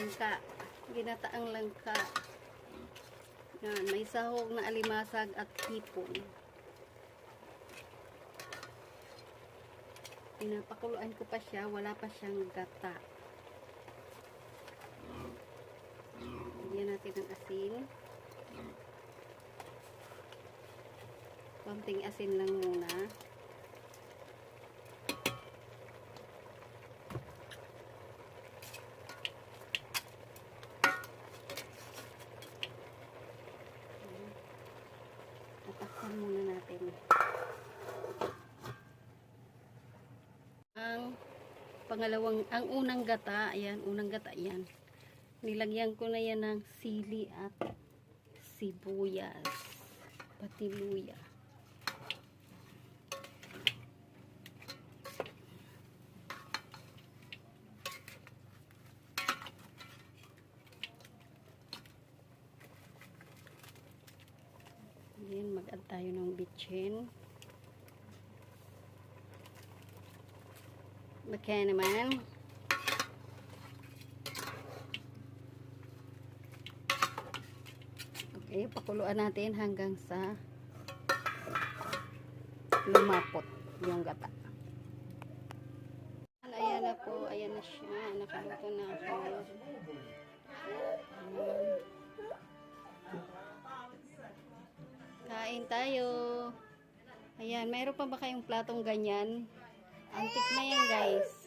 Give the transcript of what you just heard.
langka. Ginataang langka. Yan, may sahog na alimasag at hipon. Pinapakuluan ko pa siya, wala pa siyang gata. Lagyan natin ng asin. Konting asin lang muna. Tatakpan muna natin. Ang unang gata, ayan, nilagyan ko na yan ng sili at sibuyas, pati luya. Ayan, mag-add tayo ng bitchin. Baka naman. Okay, pakuluan natin hanggang sa lumapot yung gata. Ayan na po, ayan na siya. Nakaluto na ako. Kain tayo. Ayan, mayroon pa ba kayong platong ganyan? Antik na yan, guys.